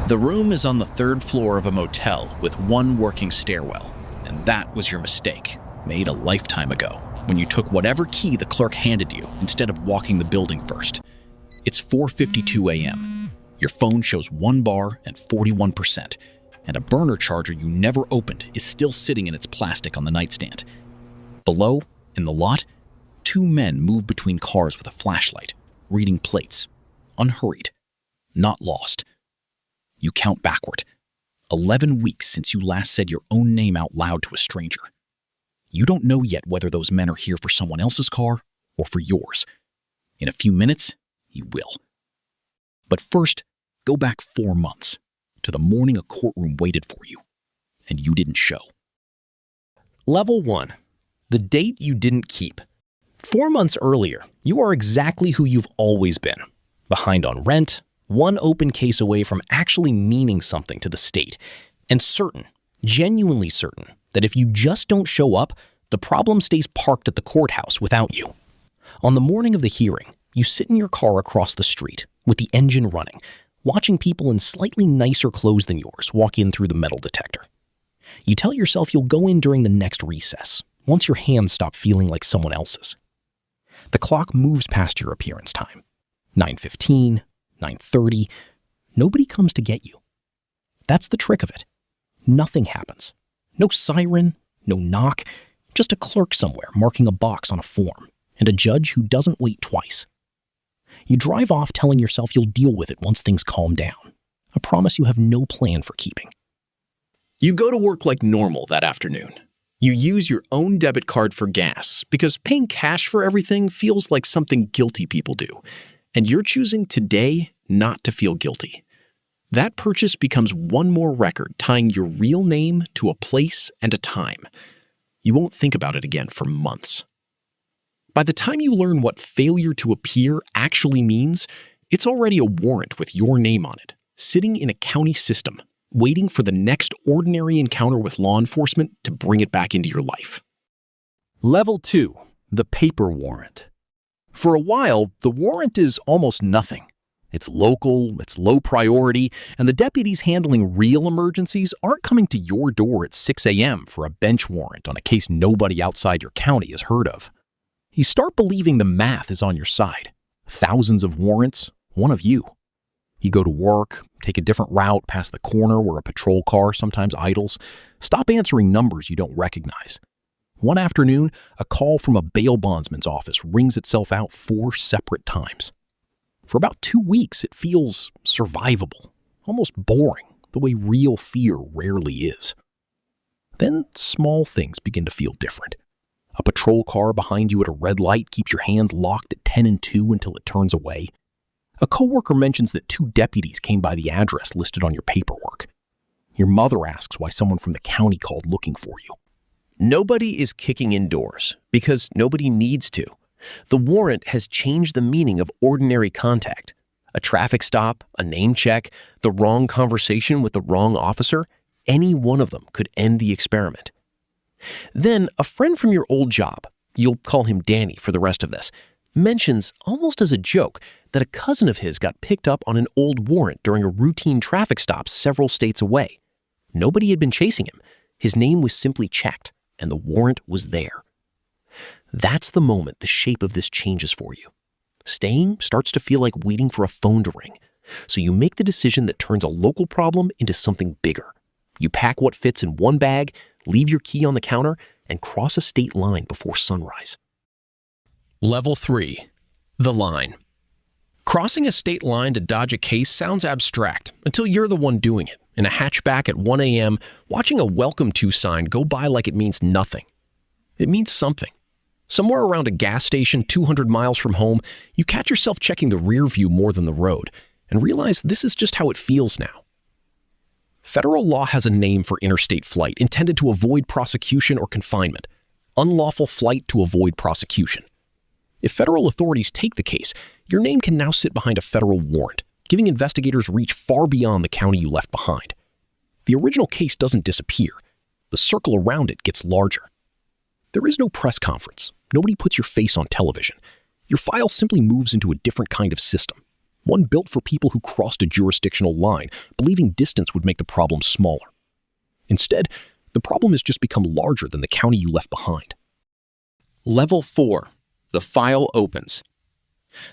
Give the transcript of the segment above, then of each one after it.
The room is on the third floor of a motel with one working stairwell, and that was your mistake, made a lifetime ago, when you took whatever key the clerk handed you instead of walking the building first. It's 4:52 a.m. Your phone shows 1 bar and 41%, and a burner charger you never opened is still sitting in its plastic on the nightstand. Below, in the lot, 2 men move between cars with a flashlight, reading plates, unhurried, not lost. You count backward. 11 weeks since you last said your own name out loud to a stranger. You don't know yet whether those men are here for someone else's car or for yours. In a few minutes, you will. But first, go back 4 months, to the morning a courtroom waited for you, and you didn't show. Level 1. The date you didn't keep. 4 months earlier, you are exactly who you've always been. Behind on rent, one open case away from actually meaning something to the state, and certain, genuinely certain, that if you just don't show up, the problem stays parked at the courthouse without you. On the morning of the hearing, you sit in your car across the street, with the engine running, watching people in slightly nicer clothes than yours walk in through the metal detector. You tell yourself you'll go in during the next recess, once your hands stop feeling like someone else's. The clock moves past your appearance time. 9:15, 9:30, nobody comes to get you. That's the trick of it. Nothing happens. No siren, no knock, just a clerk somewhere marking a box on a form, and a judge who doesn't wait twice. You drive off telling yourself you'll deal with it once things calm down, a promise you have no plan for keeping. You go to work like normal that afternoon. You use your own debit card for gas because paying cash for everything feels like something guilty people do, and you're choosing today not to feel guilty. That purchase becomes one more record tying your real name to a place and a time. You won't think about it again for months. By the time you learn what failure to appear actually means, it's already a warrant with your name on it, sitting in a county system, waiting for the next ordinary encounter with law enforcement to bring it back into your life. Level 2. The paper warrant. For a while, the warrant is almost nothing. It's local, it's low priority, and the deputies handling real emergencies aren't coming to your door at 6 a.m. for a bench warrant on a case nobody outside your county has heard of. You start believing the math is on your side. Thousands of warrants, one of you. You go to work, take a different route past the corner where a patrol car sometimes idles, stop answering numbers you don't recognize. One afternoon, a call from a bail bondsman's office rings itself out 4 separate times. For about 2 weeks, it feels survivable, almost boring, the way real fear rarely is. Then small things begin to feel different. A patrol car behind you at a red light keeps your hands locked at 10 and 2 until it turns away. A coworker mentions that 2 deputies came by the address listed on your paperwork. Your mother asks why someone from the county called looking for you. Nobody is kicking in doors because nobody needs to. The warrant has changed the meaning of ordinary contact. A traffic stop, a name check, the wrong conversation with the wrong officer, any one of them could end the experiment. Then a friend from your old job, you'll call him Danny for the rest of this, mentions, almost as a joke, that a cousin of his got picked up on an old warrant during a routine traffic stop several states away. Nobody had been chasing him. His name was simply checked, and the warrant was there. That's the moment the shape of this changes for you. Staying starts to feel like waiting for a phone to ring. So you make the decision that turns a local problem into something bigger. You pack what fits in one bag, leave your key on the counter, and cross a state line before sunrise. Level 3. The line. Crossing a state line to dodge a case sounds abstract until you're the one doing it, in a hatchback at 1 a.m., watching a welcome to sign go by like it means nothing. It means something. Somewhere around a gas station 200 miles from home, you catch yourself checking the rear view more than the road and realize this is just how it feels now. Federal law has a name for interstate flight intended to avoid prosecution or confinement. Unlawful flight to avoid prosecution. If federal authorities take the case, your name can now sit behind a federal warrant, giving investigators reach far beyond the county you left behind. The original case doesn't disappear. The circle around it gets larger. There is no press conference. Nobody puts your face on television. Your file simply moves into a different kind of system, one built for people who crossed a jurisdictional line, believing distance would make the problem smaller. Instead, the problem has just become larger than the county you left behind. Level 4. The file opens.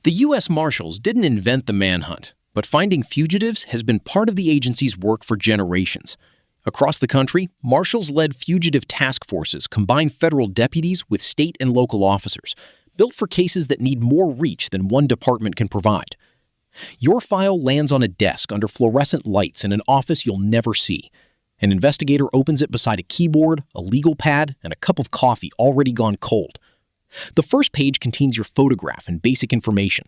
The U.S. Marshals didn't invent the manhunt, but finding fugitives has been part of the agency's work for generations. Across the country, Marshals-led fugitive task forces combine federal deputies with state and local officers, built for cases that need more reach than one department can provide. Your file lands on a desk under fluorescent lights in an office you'll never see. An investigator opens it beside a keyboard, a legal pad, and a cup of coffee already gone cold. The first page contains your photograph and basic information.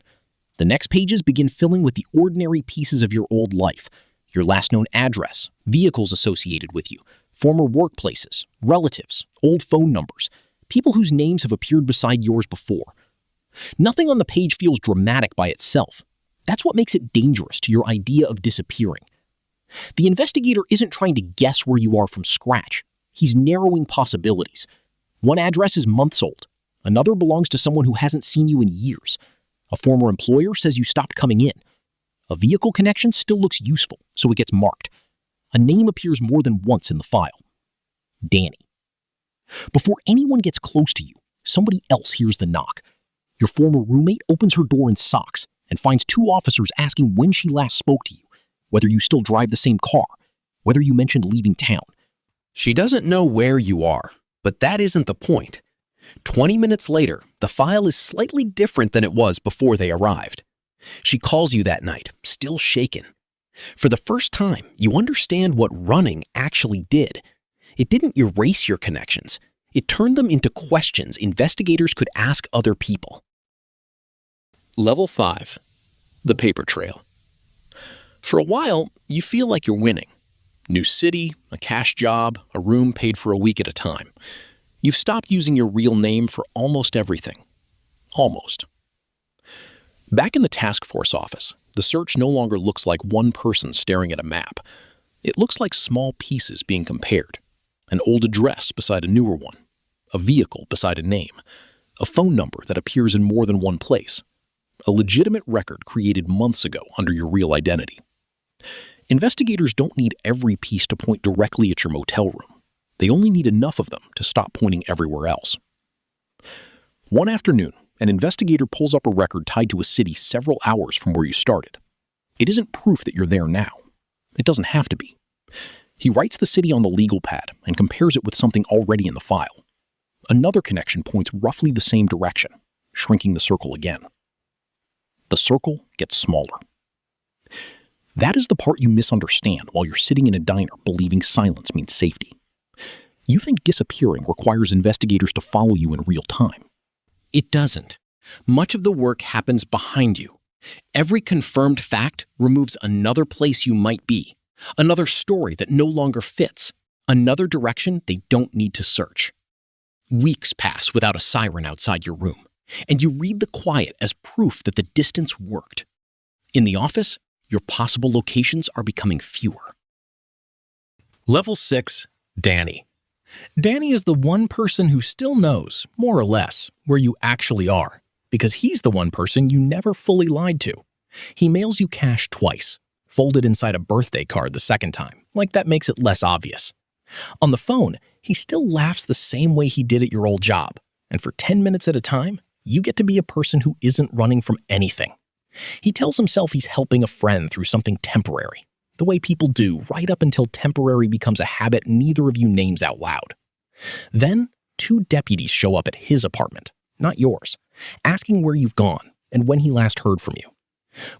The next pages begin filling with the ordinary pieces of your old life: your last known address, vehicles associated with you, former workplaces, relatives, old phone numbers, people whose names have appeared beside yours before. Nothing on the page feels dramatic by itself. That's what makes it dangerous to your idea of disappearing. The investigator isn't trying to guess where you are from scratch. He's narrowing possibilities. One address is months old. Another belongs to someone who hasn't seen you in years. A former employer says you stopped coming in. A vehicle connection still looks useful, so it gets marked. A name appears more than once in the file: Danny. Before anyone gets close to you, somebody else hears the knock. Your former roommate opens her door in socks and finds two officers asking when she last spoke to you, whether you still drive the same car, whether you mentioned leaving town. She doesn't know where you are, but that isn't the point. 20 minutes later, the file is slightly different than it was before they arrived. She calls you that night, still shaken. For the first time, you understand what running actually did. It didn't erase your connections. It turned them into questions investigators could ask other people. Level 5. The paper trail. For a while, you feel like you're winning. New city, a cash job, a room paid for a week at a time. You've stopped using your real name for almost everything. Almost. Back in the task force office, the search no longer looks like one person staring at a map. It looks like small pieces being compared. An old address beside a newer one. A vehicle beside a name. A phone number that appears in more than one place. A legitimate record created months ago under your real identity. Investigators don't need every piece to point directly at your motel room. They only need enough of them to stop pointing everywhere else. One afternoon, an investigator pulls up a record tied to a city several hours from where you started. It isn't proof that you're there now. It doesn't have to be. He writes the city on the legal pad and compares it with something already in the file. Another connection points roughly the same direction, shrinking the circle again. The circle gets smaller. That is the part you misunderstand while you're sitting in a diner believing silence means safety. You think disappearing requires investigators to follow you in real time. It doesn't. Much of the work happens behind you. Every confirmed fact removes another place you might be, another story that no longer fits, another direction they don't need to search. Weeks pass without a siren outside your room, and you read the quiet as proof that the distance worked. In the office, your possible locations are becoming fewer. Level 6. Danny. Danny is the one person who still knows, more or less, where you actually are, because he's the one person you never fully lied to. He mails you cash twice, folded inside a birthday card the second time, like that makes it less obvious. On the phone, he still laughs the same way he did at your old job, and for 10 minutes at a time, you get to be a person who isn't running from anything. He tells himself he's helping a friend through something temporary, the way people do right up until temporary becomes a habit neither of you names out loud. Then, 2 deputies show up at his apartment, not yours, asking where you've gone and when he last heard from you.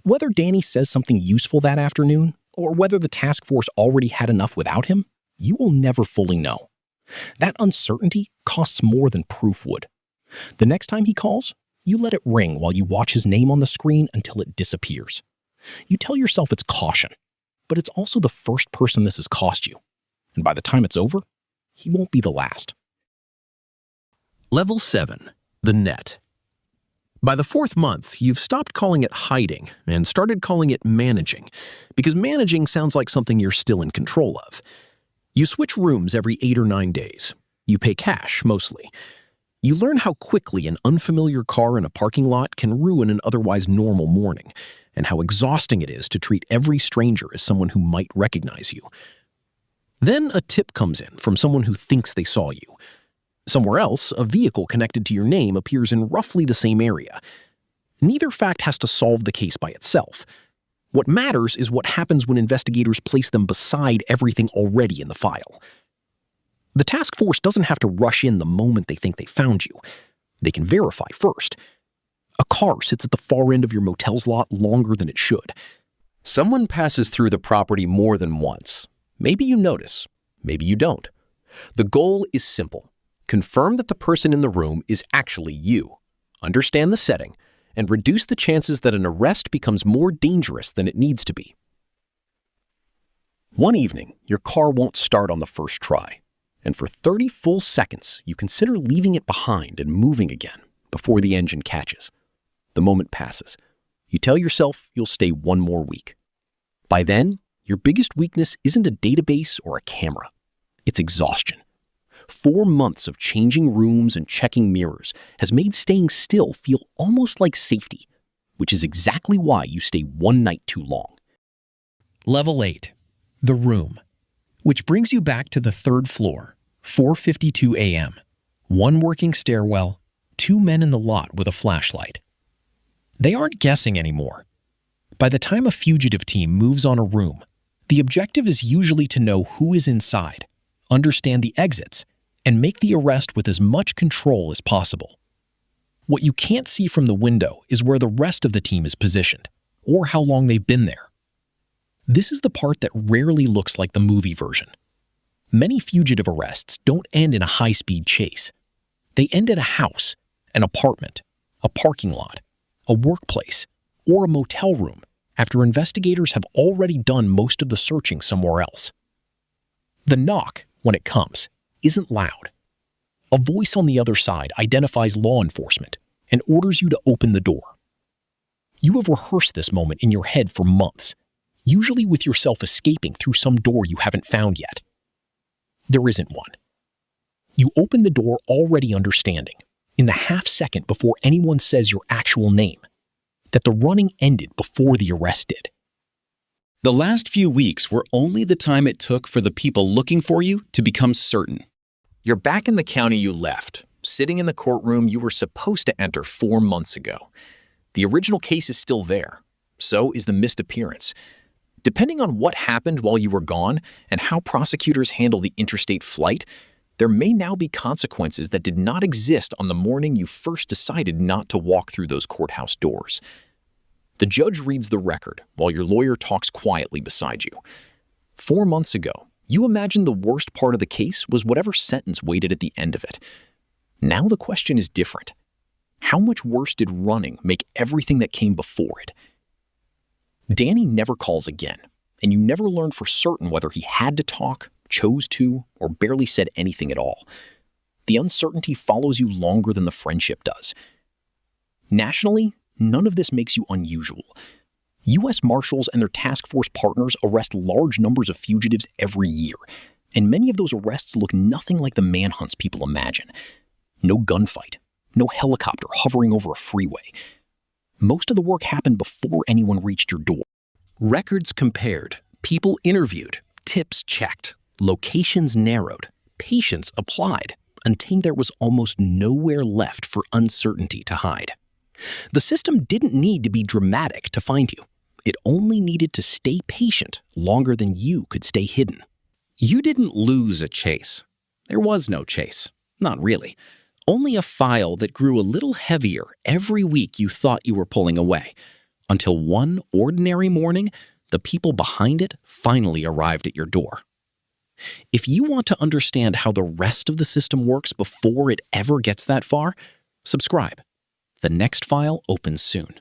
Whether Danny says something useful that afternoon, or whether the task force already had enough without him, you will never fully know. That uncertainty costs more than proof would. The next time he calls, you let it ring while you watch his name on the screen until it disappears. You tell yourself it's caution, but it's also the first person this has cost you. And by the time it's over, he won't be the last. Level 7. The net. By the 4th month, you've stopped calling it hiding and started calling it managing, because managing sounds like something you're still in control of. You switch rooms every 8 or 9 days. You pay cash, mostly. You learn how quickly an unfamiliar car in a parking lot can ruin an otherwise normal morning, and how exhausting it is to treat every stranger as someone who might recognize you. Then a tip comes in from someone who thinks they saw you. Somewhere else, a vehicle connected to your name appears in roughly the same area. Neither fact has to solve the case by itself. What matters is what happens when investigators place them beside everything already in the file. The task force doesn't have to rush in the moment they think they found you. They can verify first. A car sits at the far end of your motel's lot longer than it should. Someone passes through the property more than once. Maybe you notice, maybe you don't. The goal is simple. Confirm that the person in the room is actually you. Understand the setting, and reduce the chances that an arrest becomes more dangerous than it needs to be. One evening, your car won't start on the first try, and for 30 full seconds, you consider leaving it behind and moving again before the engine catches. The moment passes. You tell yourself you'll stay one more week. By then, your biggest weakness isn't a database or a camera. It's exhaustion. 4 months of changing rooms and checking mirrors has made staying still feel almost like safety, which is exactly why you stay one night too long. Level 8. The room, which brings you back to the 3rd floor, 4:52 a.m. 1 working stairwell, 2 men in the lot with a flashlight. They aren't guessing anymore. By the time a fugitive team moves on a room, the objective is usually to know who is inside, understand the exits, and make the arrest with as much control as possible. What you can't see from the window is where the rest of the team is positioned, or how long they've been there. This is the part that rarely looks like the movie version. Many fugitive arrests don't end in a high-speed chase. They end at a house, an apartment, a parking lot, a workplace, or a motel room after investigators have already done most of the searching somewhere else. The knock, when it comes, isn't loud. A voice on the other side identifies law enforcement and orders you to open the door. You have rehearsed this moment in your head for months, usually with yourself escaping through some door you haven't found yet. There isn't one. You open the door already understanding, in the half-second before anyone says your actual name, that the running ended before the arrest did. The last few weeks were only the time it took for the people looking for you to become certain. You're back in the county you left, sitting in the courtroom you were supposed to enter 4 months ago. The original case is still there. So is the missed appearance. Depending on what happened while you were gone and how prosecutors handle the interstate flight, there may now be consequences that did not exist on the morning you first decided not to walk through those courthouse doors. The judge reads the record while your lawyer talks quietly beside you. 4 months ago, you imagined the worst part of the case was whatever sentence waited at the end of it. Now the question is different. How much worse did running make everything that came before it? Danny never calls again, and you never learn for certain whether he had to talk, chose to, or barely said anything at all. The uncertainty follows you longer than the friendship does. Nationally, none of this makes you unusual. U.S. Marshals and their task force partners arrest large numbers of fugitives every year, and many of those arrests look nothing like the manhunts people imagine. No gunfight, no helicopter hovering over a freeway. Most of the work happened before anyone reached your door. Records compared, people interviewed, tips checked, locations narrowed, patience applied, until there was almost nowhere left for uncertainty to hide. The system didn't need to be dramatic to find you. It only needed to stay patient longer than you could stay hidden. You didn't lose a chase. There was no chase. Not really. Only a file that grew a little heavier every week you thought you were pulling away, until one ordinary morning, the people behind it finally arrived at your door. If you want to understand how the rest of the system works before it ever gets that far, subscribe. The next file opens soon.